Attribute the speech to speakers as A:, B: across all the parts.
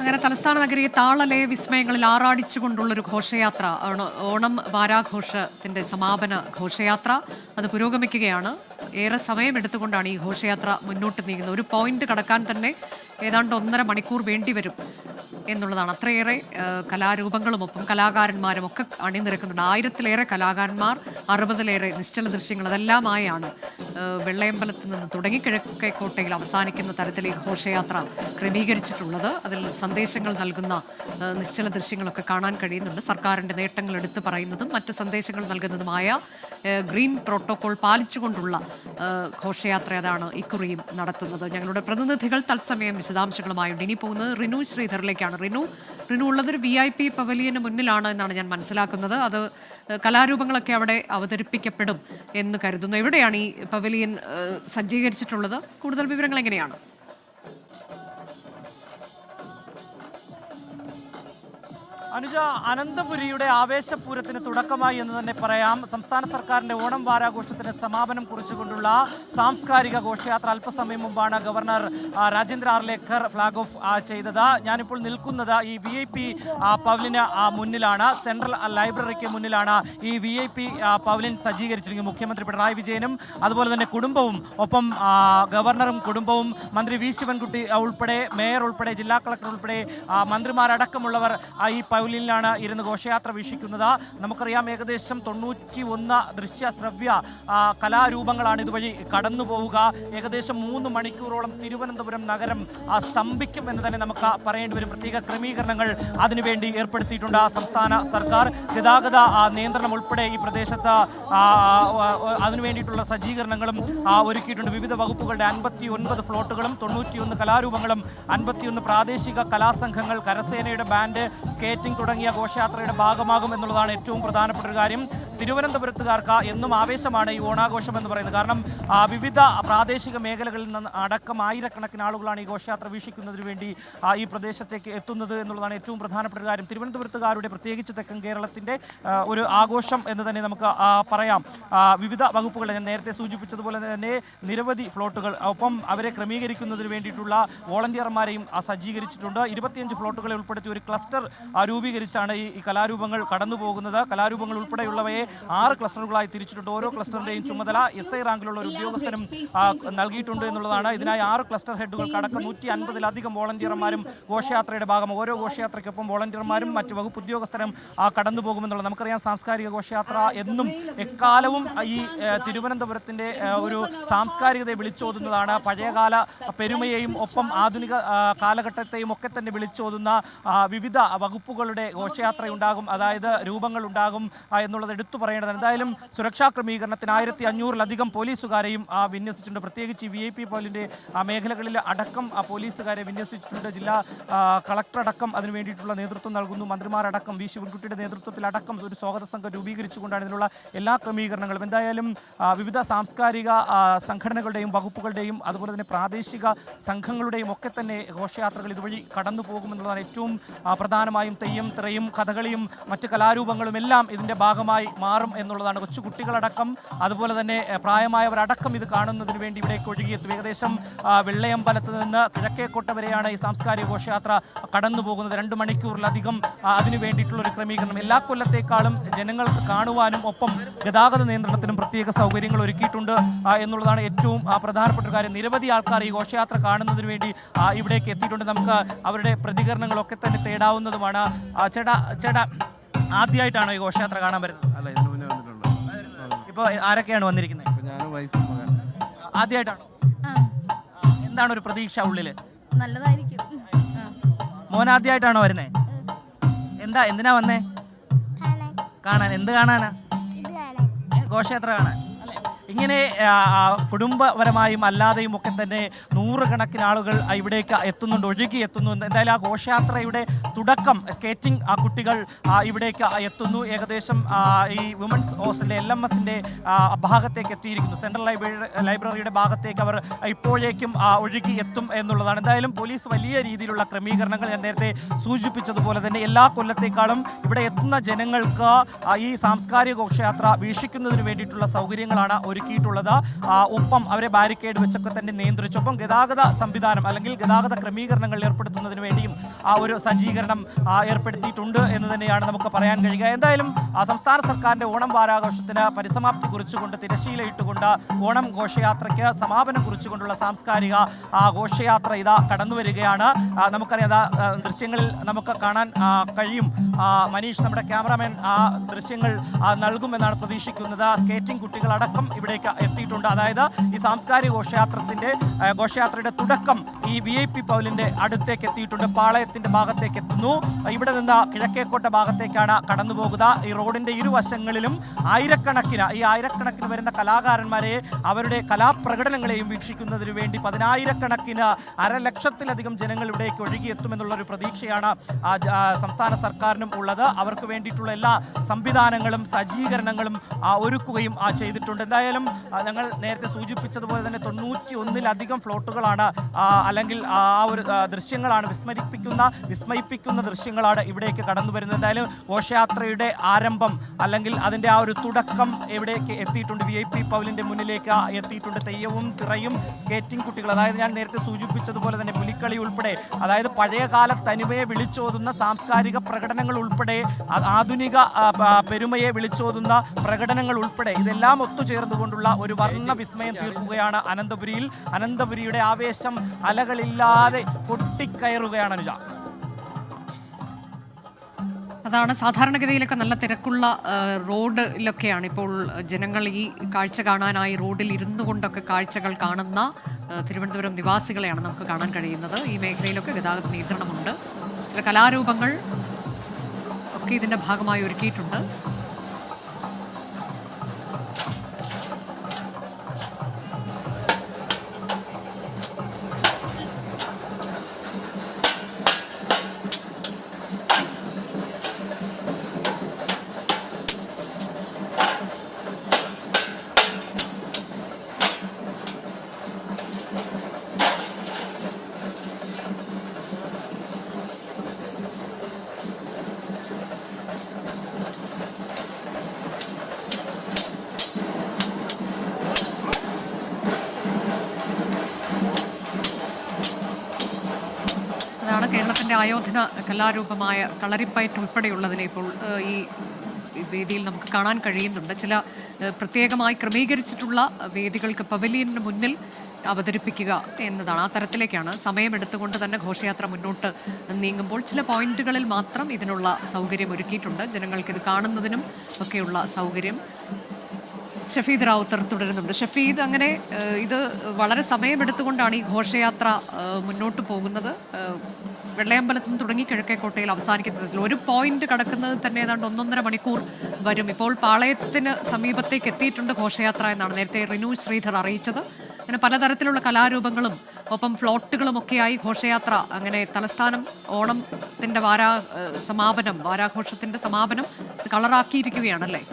A: അങ്ങനെ തലസ്ഥാന നഗരിയെ താളലയ വിസ്മയങ്ങളിൽ ആറാടിച്ചുകൊണ്ടുള്ളൊരു ഘോഷയാത്ര ആണ് ഓണം വാരാഘോഷത്തിന്റെ സമാപന ഘോഷയാത്ര. അത് പുരോഗമിക്കുകയാണ്. ഏറെ സമയമെടുത്തുകൊണ്ടാണ് ഈ ഘോഷയാത്ര മുന്നോട്ട് നീങ്ങുന്നത്. ഒരു പോയിന്റ് കടക്കാൻ തന്നെ ഏതാണ്ട് 1.5 മണിക്കൂർ വേണ്ടിവരും എന്നുള്ളതാണ്. അത്രയേറെ കലാരൂപങ്ങളും ഒപ്പം കലാകാരന്മാരും ഒക്കെ അണിനിരക്കുന്നുണ്ട്. 1000-ലേറെ കലാകാരന്മാർ, 60-ലേറെ നിശ്ചല ദൃശ്യങ്ങൾ, അതെല്ലാമായാണ് വെള്ളയമ്പലത്ത് നിന്ന് തുടങ്ങി കിഴക്കേക്കോട്ടയിൽ അവസാനിക്കുന്ന തരത്തിൽ ഈ ഘോഷയാത്ര ക്രമീകരിച്ചിട്ടുള്ളത്. അതിൽ സന്ദേശങ്ങൾ നൽകുന്ന നിശ്ചല ദൃശ്യങ്ങളൊക്കെ കാണാൻ കഴിയുന്നുണ്ട്. സർക്കാരിൻ്റെ നേട്ടങ്ങൾ എടുത്തു പറയുന്നതും മറ്റ് സന്ദേശങ്ങൾ നൽകുന്നതുമായ ഗ്രീൻ പ്രോട്ടോകോൾ പാലിച്ചുകൊണ്ടുള്ള ഘോഷയാത്ര അതാണ് ഇക്കുറിയും നടത്തുന്നത്. ഞങ്ങളുടെ പ്രതിനിധികൾ തത്സമയം വിശദാംശങ്ങളുമായുണ്ട്. ഇനി പോകുന്നത് റിനു ശ്രീധറിലേക്കാണ്. റിനു ഉള്ളതൊരു VIP പവലിയന് മുന്നിലാണ് എന്നാണ് ഞാൻ മനസ്സിലാക്കുന്നത്. അത് കലാരൂപങ്ങളൊക്കെ അവിടെ അവതരിപ്പിക്കപ്പെടും എന്ന് കരുതുന്നു. എവിടെയാണ് ഈ പവലിയൻ സജ്ജീകരിച്ചിട്ടുള്ളത്? കൂടുതൽ വിവരങ്ങൾ എങ്ങനെയാണ്?
B: അനുജ, അനന്തപുരിയുടെ ആവേശപൂരത്തിന് തുടക്കമായി എന്ന് തന്നെ പറയാം. സംസ്ഥാന സർക്കാരിന്റെ ഓണം വാരാഘോഷത്തിന് സമാപനം കുറിച്ചുകൊണ്ടുള്ള സാംസ്കാരിക ഘോഷയാത്ര അല്പസമയം മുമ്പാണ് governor Rajendra Arlekar flag off ചെയ്തത്. ഞാനിപ്പോൾ നിൽക്കുന്നത് ഈ VIP പവലിന് മുന്നിലാണ്. സെൻട്രൽ ലൈബ്രറിക്ക് മുന്നിലാണ് ഈ VIP പവലിൻ സജ്ജീകരിച്ചിരിക്കുന്നത്. മുഖ്യമന്ത്രി പിണറായി വിജയനും അതുപോലെ തന്നെ കുടുംബവും, ഒപ്പം ഗവർണറും കുടുംബവും, മന്ത്രി വി ശിവൻകുട്ടി ഉൾപ്പെടെ, മേയർ ഉൾപ്പെടെ, ജില്ലാ കളക്ടർ ഉൾപ്പെടെ മന്ത്രിമാരടക്കമുള്ളവർ ഈ പവലിയനിലാണ് ഇരുന്ന് ഘോഷയാത്ര വീക്ഷിക്കുന്നത്. നമുക്കറിയാം, ഏകദേശം 91 ദൃശ്യ ശ്രവ്യ കലാരൂപങ്ങളാണ് ഇതുവഴി കടന്നു പോവുക. ഏകദേശം 3 മണിക്കൂറോളം തിരുവനന്തപുരം നഗരം സ്തംഭിക്കും എന്ന് തന്നെ നമുക്ക് പറയേണ്ടി വരും. പ്രത്യേക ക്രമീകരണങ്ങൾ അതിനുവേണ്ടി ഏർപ്പെടുത്തിയിട്ടുണ്ട് സംസ്ഥാന സർക്കാർ. ഗതാഗത നിയന്ത്രണം ഉൾപ്പെടെ ഈ പ്രദേശത്ത് അതിനുവേണ്ടിയിട്ടുള്ള സജ്ജീകരണങ്ങളും ഒരുക്കിയിട്ടുണ്ട്. വിവിധ വകുപ്പുകളുടെ 59 ഫ്ലോട്ടുകളും 91 കലാരൂപങ്ങളും 51 പ്രാദേശിക കലാസംഘങ്ങൾ, കരസേനയുടെ ബാൻഡ്, സ്കേറ്റിംഗ് തുടങ്ങിയ ഘോഷയാത്രയുടെ ഭാഗമാകും എന്നുള്ളതാണ് ഏറ്റവും പ്രധാനപ്പെട്ട ഒരു കാര്യം. തിരുവനന്തപുരത്തുകാർക്ക് എന്നും ആവേശമാണ് ഈ ഓണാഘോഷം എന്ന് പറയുന്നത്. കാരണം വിവിധ പ്രാദേശിക മേഖലകളിൽ നിന്ന് അടക്കം ആയിരക്കണക്കിന് ആളുകളാണ് ഈ ഘോഷയാത്ര വീക്ഷിക്കുന്നതിന് വേണ്ടി ഈ പ്രദേശത്തേക്ക് എത്തുന്നത് എന്നുള്ളതാണ് ഏറ്റവും പ്രധാനപ്പെട്ട ഒരു കാര്യം. തിരുവനന്തപുരത്തുകാരുടെ, പ്രത്യേകിച്ച് തെക്കൻ കേരളത്തിൻ്റെ ഒരു ആഘോഷം എന്ന് തന്നെ നമുക്ക് പറയാം. വിവിധ വകുപ്പുകൾ, ഞാൻ നേരത്തെ സൂചിപ്പിച്ചതുപോലെ തന്നെ നിരവധി ഫ്ലോട്ടുകൾ, ഒപ്പം അവരെ ക്രമീകരിക്കുന്നതിന് വേണ്ടിയിട്ടുള്ള വോളണ്ടിയർമാരെയും സജ്ജീകരിച്ചിട്ടുണ്ട്. 25 ഫ്ലോട്ടുകളെ ഉൾപ്പെടുത്തി ഒരു ക്ലസ്റ്റർ രൂപീകരിച്ചാണ് ഈ കലാരൂപങ്ങൾ കടന്നു പോകുന്നത്. കലാരൂപങ്ങൾ ഉൾപ്പെടെയുള്ളവയെ 6 ക്ലസ്റ്ററുകളായി തിരിച്ചിട്ടുണ്ട്. ഓരോ ക്ലസ്റ്ററിന്റെയും ചുമതല SI റാങ്കിലുള്ള ഒരു ഉദ്യോഗസ്ഥനും നൽകിയിട്ടുണ്ട് എന്നുള്ളതാണ്. ഇതിനായി 6 ക്ലസ്റ്റർ ഹെഡുകൾക്ക് അടക്കം 150-ലധികം വോളണ്ടിയർമാരും ഘോഷയാത്രയുടെ ഭാഗം. ഓരോ ഘോഷയാത്രയ്ക്കൊപ്പം വോളണ്ടിയർമാരും മറ്റ് വകുപ്പ് ഉദ്യോഗസ്ഥരും കടന്നു പോകുമെന്നുള്ളത് നമുക്കറിയാം. സാംസ്കാരിക ഘോഷയാത്ര എന്നും എക്കാലവും ഈ തിരുവനന്തപുരത്തിന്റെ ഒരു സാംസ്കാരികതയെ വിളിച്ചോതുന്നതാണ്. പഴയകാല പെരുമയെയും ഒപ്പം ആധുനിക കാലഘട്ടത്തെയും ഒക്കെ തന്നെ വിളിച്ചോതുന്ന വിവിധ വകുപ്പുകളുടെ ഘോഷയാത്രയുണ്ടാകും, അതായത് രൂപങ്ങൾ ഉണ്ടാകും എന്നുള്ളത് എടുത്തു പറയേണ്ടതാണ്. എന്തായാലും സുരക്ഷാ ക്രമീകരണത്തിന് 1500-ലധികം പോലീസുകാരെയും വിന്യസിച്ചിട്ടുണ്ട്. പ്രത്യേകിച്ച് VIP പോലിൻ്റെ മേഖലകളിൽ അടക്കം പോലീസുകാരെ വിന്യസിച്ചിട്ടുണ്ട്. ജില്ലാ കളക്ടർ അടക്കം അതിനു വേണ്ടിയിട്ടുള്ള നേതൃത്വം നൽകുന്നു. മന്ത്രിമാരടക്കം വി ശിവൻകുട്ടിയുടെ നേതൃത്വത്തിലടക്കം ഒരു സ്വാഗത സംഘം രൂപീകരിച്ചുകൊണ്ടാണ് ഇതിനുള്ള എല്ലാ ക്രമീകരണങ്ങളും. എന്തായാലും വിവിധ സാംസ്കാരിക സംഘടനകളുടെയും വകുപ്പുകളുടെയും അതുപോലെ തന്നെ പ്രാദേശിക സംഘങ്ങളുടെയും ഒക്കെ തന്നെ ഘോഷയാത്രകൾ ഇതുവഴി കടന്നു പോകുമെന്നുള്ളതാണ് ഏറ്റവും പ്രധാനമായും. തെയ്യം, തിറയും, കഥകളിയും മറ്റ് കലാരൂപങ്ങളും എല്ലാം ഇതിൻ്റെ ഭാഗമായി മാറും എന്നുള്ളതാണ്. കൊച്ചുകുട്ടികളടക്കം അതുപോലെ തന്നെ പ്രായമായവരടക്കം ഇത് കാണുന്നതിന് വേണ്ടി ഇവിടേക്ക് ഒഴുകിയെത്തും. ഏകദേശം വെള്ളയമ്പലത്ത് നിന്ന് കിഴക്കേക്കോട്ട വരെയാണ് ഈ സാംസ്കാരിക ഘോഷയാത്ര കടന്നു പോകുന്നത്. 2 മണിക്കൂറിലധികം അതിനു വേണ്ടിയിട്ടുള്ള ഒരു ക്രമീകരണം. എല്ലാ കൊല്ലത്തേക്കാളും ജനങ്ങൾക്ക് കാണുവാനും ഒപ്പം ഗതാഗത നിയന്ത്രണത്തിനും പ്രത്യേക സൗകര്യങ്ങൾ ഒരുക്കിയിട്ടുണ്ട് എന്നുള്ളതാണ് ഏറ്റവും പ്രധാനപ്പെട്ട കാര്യം. നിരവധി ആൾക്കാർ ഈ ഘോഷയാത്ര കാണുന്നതിന് വേണ്ടി ഇവിടേക്ക് എത്തിയിട്ടുണ്ട്. നമുക്ക് അവരുടെ പ്രതികരണങ്ങളൊക്കെ തന്നെ തേടാവുന്നതുമാണ്. ചേട്ടാ ആദ്യമായിട്ടാണോ ഈ ഘോഷയാത്ര കാണാൻ വരുന്നത്?
C: അല്ല, ഇതിന് മുന്നേ വന്നിട്ടുണ്ട്.
B: ഇപ്പോൾ ആരൊക്കെയാണ് വന്നിരിക്കുന്നത്?
C: ഞാനും വൈഫും മകൻ.
B: ആദ്യമായിട്ടാണോ? എന്താണ് ഒരു പ്രതീക്ഷ ഉള്ളില്?
D: നല്ലതായിരിക്കും.
B: മോൻ ആദ്യമായിട്ടാണോ വരുന്നേ? എന്തിനാ വന്നേ? കാണാൻ. എന്ത് കാണാനാ? ഘോഷയാത്ര കാണാൻ. ഇങ്ങനെ കുടുംബപരമായും അല്ലാതെയും ഒക്കെ തന്നെ 100 കണക്കിന് ആളുകൾ ഇവിടേക്ക് എത്തുന്നുണ്ട്, ഒഴുകി എത്തുന്നു. എന്തായാലും ആ ഘോഷയാത്രയുടെ തുടക്കം സ്കേറ്റിംഗ് കുട്ടികൾ ഇവിടേക്ക് എത്തുന്നു. ഏകദേശം ഈ വുമൻസ് ഹോസ്റ്റലിൻ്റെ LMSൻ്റെ ഭാഗത്തേക്ക് എത്തിയിരിക്കുന്നു. സെൻട്രൽ ലൈബ്രറിയുടെ ഭാഗത്തേക്ക് അവർ ഇപ്പോഴേക്കും ഒഴുകി എത്തും എന്നുള്ളതാണ്. എന്തായാലും പോലീസ് വലിയ രീതിയിലുള്ള ക്രമീകരണങ്ങൾ, ഞാൻ നേരത്തെ സൂചിപ്പിച്ചതുപോലെ തന്നെ എല്ലാ കൊല്ലത്തേക്കാളും ഇവിടെ എത്തുന്ന ജനങ്ങൾക്ക് ഈ സാംസ്കാരിക ഘോഷയാത്ര വീക്ഷിക്കുന്നതിന് വേണ്ടിയിട്ടുള്ള സൗകര്യങ്ങളാണ് ഒരുക്കിയിട്ടുള്ളത്. ഒപ്പം അവരെ ബാരിക്കേഡ് വെച്ചൊക്കെ തന്നെ നിയന്ത്രിച്ചു. ഒപ്പം ഗതാഗത സംവിധാനം അല്ലെങ്കിൽ ഗതാഗത ക്രമീകരണങ്ങൾ ഏർപ്പെടുത്തുന്നതിന് വേണ്ടിയും ഒരു സജ്ജീകരണം ഏർപ്പെടുത്തിയിട്ടുണ്ട് എന്ന് തന്നെയാണ് നമുക്ക് പറയാൻ കഴിയുക. എന്തായാലും സംസ്ഥാന സർക്കാരിൻ്റെ ഓണം വാരാഘോഷത്തിന് പരിസമാപ്തി കുറിച്ചുകൊണ്ട് തിരശ്ശീലയിട്ടുകൊണ്ട് ഓണം ഘോഷയാത്രയ്ക്ക് സമാപനം കുറിച്ചുകൊണ്ടുള്ള സാംസ്കാരിക ഘോഷയാത്ര ഇതാ കടന്നു വരികയാണ്. നമുക്കറിയാം ദൃശ്യങ്ങളിൽ നമുക്ക് കാണാൻ കഴിയും. മനീഷ് നമ്മുടെ ക്യാമറാമാൻ ദൃശ്യങ്ങൾ നൽകുമെന്നാണ് പ്രതീക്ഷിക്കുന്നത്. സ്കേറ്റിംഗ് കുട്ടികളടക്കം ഇവിടേക്ക് എത്തിയിട്ടുണ്ട്. അതായത് ഈ സാംസ്കാരിക ഘോഷയാത്രയുടെ തുടക്കം ഈ VIP പൗലിൻ്റെ അടുത്തേക്ക് എത്തിയിട്ടുണ്ട്. പാളയത്തിൻ്റെ ഭാഗത്തേക്ക് എത്തുന്നു. ഇവിടെ നിന്ന് കിഴക്കേക്കോട്ട ഭാഗത്തേക്കാണ് കടന്നു പോകുക. ഈ റോഡിൻ്റെ ഇരുവശങ്ങളിലും ആയിരക്കണക്കിന് വരുന്ന കലാകാരന്മാരെ അവരുടെ കലാപ്രകടനങ്ങളെയും വീക്ഷിക്കുന്നതിന് വേണ്ടി 10,000-കണക്കിന് 1,00,000-ത്തിലധികം ജനങ്ങൾ ഇവിടേക്ക് ഒഴുകിയെത്തുമെന്നുള്ളൊരു പ്രതീക്ഷയാണ് സംസ്ഥാന സർക്കാരിനും ഉള്ളത്. അവർക്ക് വേണ്ടിയിട്ടുള്ള എല്ലാ സംവിധാനങ്ങളും സജ്ജീകരണങ്ങളും ഒരുക്കുകയും ചെയ്തിട്ടുണ്ട്. എന്തായാലും ഞങ്ങൾ നേരത്തെ സൂചിപ്പിച്ചതുപോലെ തന്നെ 91-ലധികം ഫ്ലോട്ടുകളാണ് അല്ലെങ്കിൽ ഒരു ദൃശ്യങ്ങളാണ് വിസ്മയിപ്പിക്കുന്ന ദൃശ്യങ്ങളാണ് ഇവിടേക്ക് കടന്നു വരുന്നത്. എന്തായാലും ഘോഷയാത്രയുടെ ആരംഭം അല്ലെങ്കിൽ അതിൻ്റെ ഒരു തുടക്കം എവിടേക്ക് എത്തിയിട്ടുണ്ട്. VIP പൗലിൻ്റെ മുന്നിലേക്ക് എത്തിയിട്ടുണ്ട്. തെയ്യവും തിറയും സ്കേറ്റിംഗ് കുട്ടികൾ, അതായത് ഞാൻ നേരത്തെ സൂചിപ്പിച്ചതുപോലെ തന്നെ പുലിക്കളി ഉൾപ്പെടെ, അതായത് പഴയകാല തനിമയെ വിളിച്ചോതുന്ന സാംസ്കാരിക പ്രകടനങ്ങൾ ഉൾപ്പെടെ, ആധുനിക പെരുമയെ വിളിച്ചോതുന്ന പ്രകടനങ്ങൾ ഉൾപ്പെടെ ഇതെല്ലാം ഒത്തുചേർന്നുകൊണ്ടുള്ള ഒരു വർണ്ണ വിസ്മയം തീർക്കുകയാണ് അനന്തപുരിയുടെ ആവേശം അലകളില്ലാതെ പൊട്ടിക്കയറുകയാണ് അനുജ.
A: അതാണ് സാധാരണഗതിയിലൊക്കെ നല്ല തിരക്കുള്ള റോഡിലൊക്കെയാണ് ഇപ്പോൾ ജനങ്ങൾ ഈ കാഴ്ച കാണാനായി റോഡിൽ ഇരുന്നു കൊണ്ടൊക്കെ കാഴ്ചകൾ കാണുന്ന തിരുവനന്തപുരം നിവാസികളെയാണ് നമുക്ക് കാണാൻ കഴിയുന്നത്. ഈ മേഖലയിലൊക്കെ ഗതാഗത നിയന്ത്രണമുണ്ട്. ചില കലാരൂപങ്ങൾ ഒക്കെ ഇതിൻ്റെ ഭാഗമായി ഒരുക്കിയിട്ടുണ്ട്. കേരളത്തിൻ്റെ ആയോധന കലാരൂപമായ കളരിപ്പയറ്റ് ഉൾപ്പെടെയുള്ളതിനെ ഇപ്പോൾ ഈ വേദിയിൽ നമുക്ക് കാണാൻ കഴിയുന്നുണ്ട്. ചില പ്രത്യേകമായി ക്രമീകരിച്ചിട്ടുള്ള വേദികൾക്ക് പവലിയന് മുന്നിൽ അവതരിപ്പിക്കുക എന്നതാണ്. ആ തരത്തിലേക്കാണ് സമയമെടുത്തുകൊണ്ട് തന്നെ ഘോഷയാത്ര മുന്നോട്ട് നീങ്ങുമ്പോൾ ചില പോയിന്റുകളിൽ മാത്രം ഇതിനുള്ള സൗകര്യം ഒരുക്കിയിട്ടുണ്ട്. ജനങ്ങൾക്കിത് കാണുന്നതിനും ഒക്കെയുള്ള സൗകര്യം. ഷഫീദ് റാവുത്തർ തുടരുന്നുണ്ട്. ഷഫീദ്, അങ്ങനെ ഇത് വളരെ സമയമെടുത്തുകൊണ്ടാണ് ഈ ഘോഷയാത്ര മുന്നോട്ട് പോകുന്നത്. വെള്ളയമ്പലത്തിൽ നിന്ന് തുടങ്ങി കിഴക്കേക്കോട്ടയിൽ അവസാനിക്കുന്നതിൽ ഒരു പോയിന്റ് കടക്കുന്നത് തന്നെ ഏതാണ്ട് 1.5 മണിക്കൂർ വരും. ഇപ്പോൾ പാളയത്തിന് സമീപത്തേക്ക് എത്തിയിട്ടുണ്ട് ഘോഷയാത്ര എന്നാണ് നേരത്തെ റിനു ശ്രീധർ അറിയിച്ചത്. അങ്ങനെ പലതരത്തിലുള്ള കലാരൂപങ്ങളും ഒപ്പം ഫ്ലോട്ടുകളും ഒക്കെയായി ഘോഷയാത്ര അങ്ങനെ തലസ്ഥാനം ഓണത്തിൻ്റെ വാരാഘോഷത്തിൻ്റെ സമാപനം കളറാക്കിയിരിക്കുകയാണല്ലേ?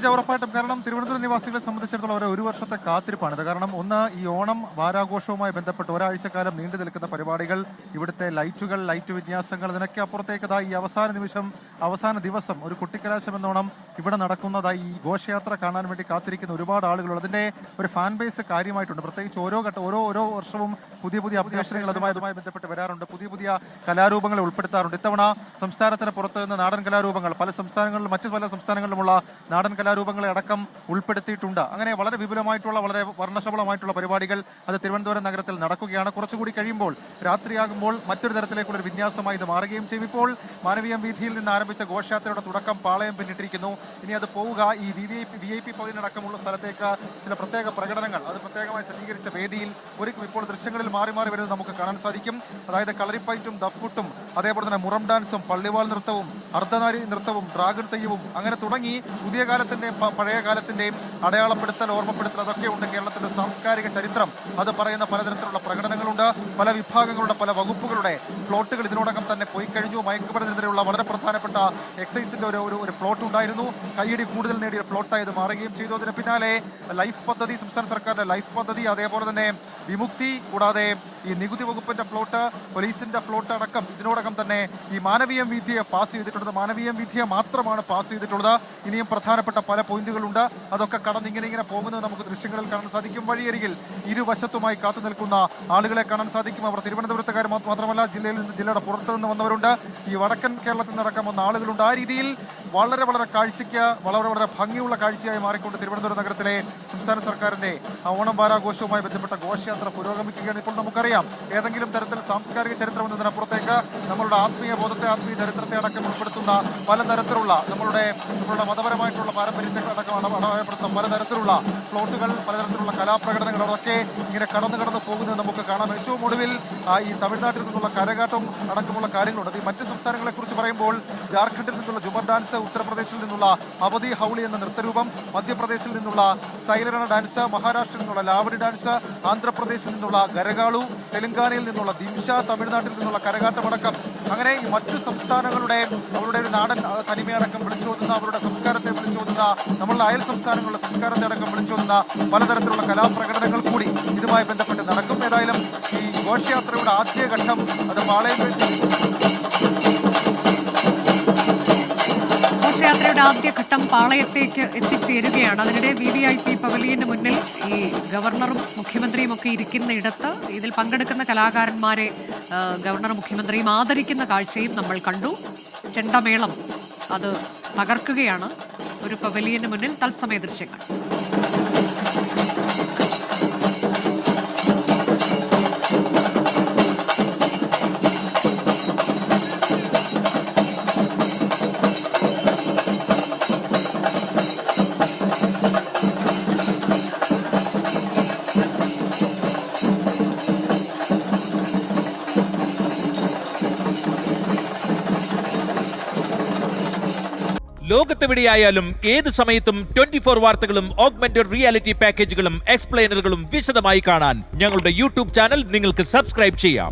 D: ഉറപ്പായിട്ടും. കാരണം തിരുവനന്തപുരം നിവാസികളെ സംബന്ധിച്ചിടത്തോളം ഒരു വർഷത്തെ കാത്തിരിപ്പാണിത്. കാരണം ഒന്ന്, ഈ ഓണം വാരാഘോഷവുമായി ബന്ധപ്പെട്ട് ഒരാഴ്ചക്കാലം നീണ്ടു നിൽക്കുന്ന പരിപാടികൾ, ഇവിടുത്തെ ലൈറ്റ് വിന്യാസങ്ങൾ, ഇതിനൊക്കെ അപ്പുറത്തേക്ക് ഈ അവസാന ദിവസം ഒരു കുട്ടിക്കലാശം എന്നോണം ഇവിടെ നടക്കുന്നതായി ഈ ഘോഷയാത്ര കാണാൻ വേണ്ടി കാത്തിരിക്കുന്ന ഒരുപാട് ആളുകളുണ്ട്. അതിൻ്റെ ഒരു ഫാൻ ബേസ് കാര്യമായിട്ടുണ്ട്. പ്രത്യേകിച്ച് ഓരോ വർഷവും പുതിയ അപ്ഡേഷനുകൾ അതുമായി ബന്ധപ്പെട്ട് വരാറുണ്ട്. പുതിയ കലാരൂപങ്ങളെ ഉൾപ്പെടുത്താറുണ്ട്. ഇത്തവണ സംസ്ഥാനത്തിന് പുറത്ത് നിന്ന് നാടൻ കലാരൂപങ്ങൾ മറ്റു പല സംസ്ഥാനങ്ങളിലുമുള്ള നാടൻ കലാരൂപങ്ങളെ അടക്കം ഉൾപ്പെടുത്തിയിട്ടുണ്ട്. അങ്ങനെ വളരെ വിപുലമായിട്ടുള്ള വളരെ വർണ്ണശബളമായിട്ടുള്ള പരിപാടികൾ അത് തിരുവനന്തപുരം നഗരത്തിൽ നടക്കുകയാണ്. കുറച്ചുകൂടി കഴിയുമ്പോൾ രാത്രിയാകുമ്പോൾ മറ്റൊരു തരത്തിലേക്കുള്ള ഒരു വിന്യാസമായി ഇത് മാറുകയും ചെയ്യും. ഇപ്പോൾ മാനവീയം വീഥിയിൽ നിന്ന് ആരംഭിച്ച ഘോഷയാത്രയുടെ തുടക്കം പാളയം പിന്നിട്ടിരിക്കുന്നു. ഇനി അത് പോവുക ഈ VIP പൗലിനടക്കമുള്ള സ്ഥലത്തേക്ക് ചില പ്രത്യേക പ്രകടനങ്ങൾ അത് പ്രത്യേകമായി സജ്ജീകരിച്ച വേദിയിൽ ഒരുക്കും. ഇപ്പോൾ ദൃശ്യങ്ങളിൽ മാറി വരുന്നത് നമുക്ക് കാണാൻ സാധിക്കും. അതായത് കളരിപ്പയറ്റും ദഫ്മുട്ടും അതേപോലെ തന്നെ മുറം ഡാൻസും പള്ളിവാൾ നൃത്തവും അർദ്ധനാരി നൃത്തവും ഡ്രാഗൺ തെയ്യവും അങ്ങനെ തുടങ്ങി പുതിയ കാലത്തിൻ്റെയും പഴയ കാലത്തിൻ്റെയും അടയാളപ്പെടുത്തൽ ഓർമ്മപ്പെടുത്തൽ അതൊക്കെ ഉണ്ട്. കേരളത്തിൻ്റെ സാംസ്കാരിക ചരിത്രം അത് പറയുന്ന പലതരത്തിലുള്ള പ്രകടനങ്ങളുണ്ട്. പല വിഭാഗങ്ങളുടെ പല വകുപ്പുകളുടെ പ്ലോട്ടുകൾ ഇതിനോടകം തന്നെ പോയി കഴിഞ്ഞു. മയക്കുമരുന്നിനെതിരെയുള്ള വളരെ പ്രധാനപ്പെട്ട എക്സൈസിന്റെ ഒരു പ്ലോട്ട് ഉണ്ടായിരുന്നു. കയ്യടി കൂടുതൽ നേടിയ പ്ലോട്ടായി ഇത് മാറുകയും ചെയ്തു. അതിന് പിന്നാലെ ലൈഫ് പദ്ധതി, സംസ്ഥാന സർക്കാരിന്റെ ലൈഫ് പദ്ധതി, അതേപോലെ തന്നെ വിമുക്തി, കൂടാതെ ഈ നികുതി വകുപ്പിന്റെ പ്ലോട്ട്, പോലീസിന്റെ പ്ലോട്ട് അടക്കം ഇതിനോടകം തന്നെ ഈ മാനവീയം വിധിയെ പാസ് ചെയ്തിട്ടുള്ളത്. മാനവീയം വിധിയെ മാത്രമാണ് പാസ് ചെയ്തിട്ടുള്ളത്. ഇനിയും പ്രധാനപ്പെട്ട പല പോയിന്റുകളുണ്ട്. അതൊക്കെ കടന്ന് ഇങ്ങനെ പോകുന്നത് നമുക്ക് ദൃശ്യങ്ങളിൽ കാണാൻ സാധിക്കും. വഴിയരികിൽ ഇരുവശത്തുമായി കാത്തു നിൽക്കുന്ന ആളുകളെ കാണാൻ സാധിക്കും. അവർ തിരുവനന്തപുരത്തുകാർ മാത്രമല്ല, ജില്ലയുടെ പുറത്തു നിന്ന് വന്നവരുണ്ട്, ഈ വടക്കൻ കേരളത്തിൽ നിന്നടക്കം വന്ന ആളുകളുണ്ട്. ആ രീതിയിൽ വളരെ കാഴ്ചയ്ക്ക് വളരെ ഭംഗിയുള്ള കാഴ്ചയായി മാറിക്കൊണ്ട് തിരുവനന്തപുരം നഗരത്തിലെ സംസ്ഥാന സർക്കാരിന്റെ ഓണം വാരാഘോഷവുമായി ബന്ധപ്പെട്ട ഘോഷയാത്ര പുരോഗമിക്കുകയാണ്. ഇപ്പോൾ നമുക്കറിയാം, ഏതെങ്കിലും തരത്തിൽ സാംസ്കാരിക ചരിത്രം എന്നതിനപ്പുറത്തേക്ക് നമ്മളുടെ ആത്മീയ ബോധത്തെ, ആത്മീയ ചരിത്രത്തെ അടക്കം ഉൾപ്പെടുത്തുന്ന പലതരത്തിലുള്ള നമ്മളുടെ മതപരമായിട്ടുള്ള പാരമ്പര്യത്തെ അടക്കം അടയാളപ്പെടുത്തുന്ന പലതരത്തിലുള്ള പ്ലോട്ടുകൾ, പലതരത്തിലുള്ള കലാപ്രകടനങ്ങൾ അതൊക്കെ ഇങ്ങനെ കടന്നു പോകുന്നത് നമുക്ക് കാണാം. ഏറ്റവും ഒടുവിൽ ഈ തമിഴ്നാട്ടിൽ നിന്നുള്ള കരകാട്ടം അടക്കമുള്ള കാര്യങ്ങളുണ്ട്. ഈ മറ്റ് സംസ്ഥാനങ്ങളെ കുറിച്ച് പറയുമ്പോൾ ജാർഖണ്ഡിൽ നിന്നുള്ള ജുമർ ഡാൻസ്, ഉത്തർപ്രദേശിൽ നിന്നുള്ള അവധി ഹൗളി എന്ന നൃത്തരൂപം, മധ്യപ്രദേശിൽ നിന്നുള്ള സൈലരണ ഡാൻസ്, മഹാരാഷ്ട്രയിൽ നിന്നുള്ള ലാവടി ഡാൻസ്, ആന്ധ്രാപ്രദേശിൽ നിന്നുള്ള ഗരകാളു, തെലങ്കാനയിൽ നിന്നുള്ള ദിംഷ, തമിഴ്നാട്ടിൽ നിന്നുള്ള കരകാട്ടമടക്കം അങ്ങനെ ഈ മറ്റു സംസ്ഥാനങ്ങളുടെ അവരുടെ ഒരു നാടൻ തനിമയടക്കം വിളിച്ചോതുന്ന, അവരുടെ സംസ്കാരത്തെ വിളിച്ചോതുന്ന, നമ്മളുടെ അയൽ സംസ്ഥാനങ്ങളുടെ സംസ്കാരത്തെ അടക്കം വിളിച്ചോതുന്ന പലതരത്തിലുള്ള കലാപ്രകടനങ്ങൾ കൂടി ഇതുമായി ബന്ധപ്പെട്ട് നടക്കും. ഏതായാലും ഈ ഘോഷയാത്രയുടെ ആദ്യഘട്ടം അത്
A: ഘോഷയാത്രയുടെ ആദ്യഘട്ടം പാളയത്തേക്ക് എത്തിച്ചേരുകയാണ്. അതിനിടെ VVIP പവലിയന് മുന്നിൽ ഈ ഗവർണറും മുഖ്യമന്ത്രിയും ഒക്കെ ഇരിക്കുന്ന ഇടത്ത് ഇതിൽ പങ്കെടുക്കുന്ന കലാകാരന്മാരെ ഗവർണറും മുഖ്യമന്ത്രിയും ആദരിക്കുന്ന കാഴ്ചയും നമ്മൾ കണ്ടു. ചെണ്ടമേളം അത് തകർക്കുകയാണ് ഒരു പവലിയന് മുന്നിൽ. തത്സമയ ദൃശ്യങ്ങൾ.
E: ലോകത്തെവിടെയായാലും ഏത് സമയത്തും 24 വാർത്തകളും ഓഗ്മെന്റഡ് റിയാലിറ്റി പാക്കേജുകളും എക്സ്പ്ലെയിനറുകളും വിശദമായി കാണാൻ ഞങ്ങളുടെ യൂട്യൂബ് ചാനൽ നിങ്ങൾക്ക് സബ്സ്ക്രൈബ് ചെയ്യാം.